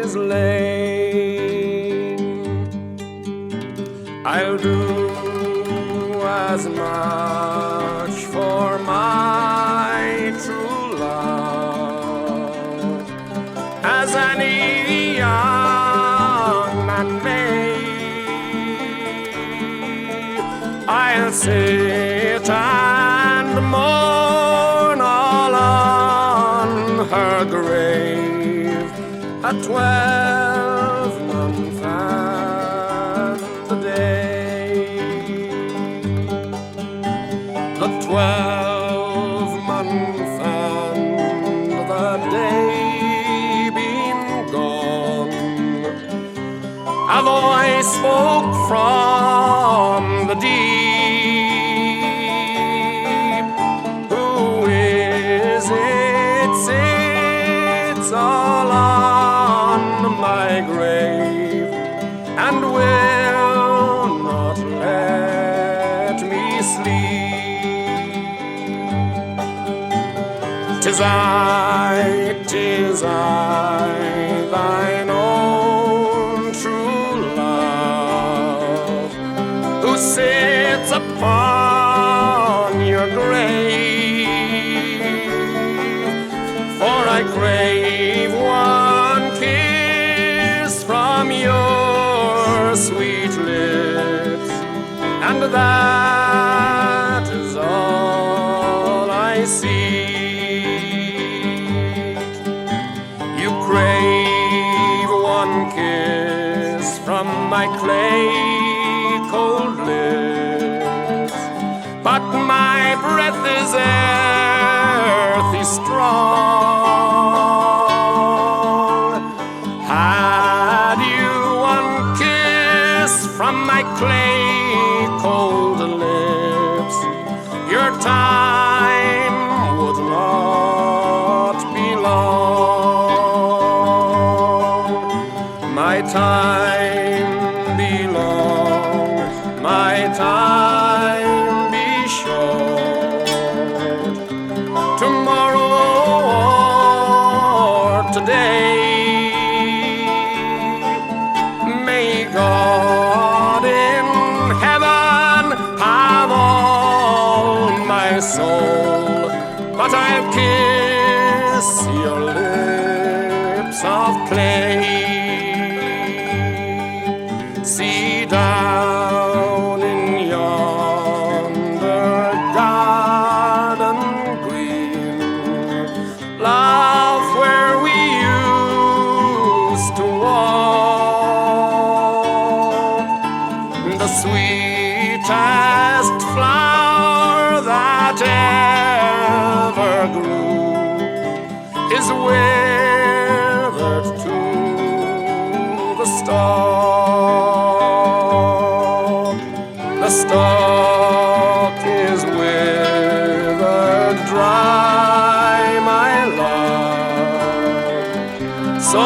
is lame. I'll do as much for my true love as any young man may. I'll sit and mourn all on her grave at 12-month and a day. The 12-month and the day been gone, a voice spoke from the deep. Who is it sits all on my grave and will not let me sleep? 'Tis I, thine own true love, who sits upon your grave. For I crave one kiss from your sweet lips, and that is all I seek. You crave one kiss from my clay cold lips, but my breath is earthy strong. Had you one kiss from my clay cold lips, your time would not be long. My time be long, my time be short, tomorrow or today. May God in heaven have all my soul, but I'll kiss your lips of clay. See down in yonder garden green, love, where we used to walk. The sweetest flower that ever grew is withered to the stalk. The stalk is withered dry, my love. So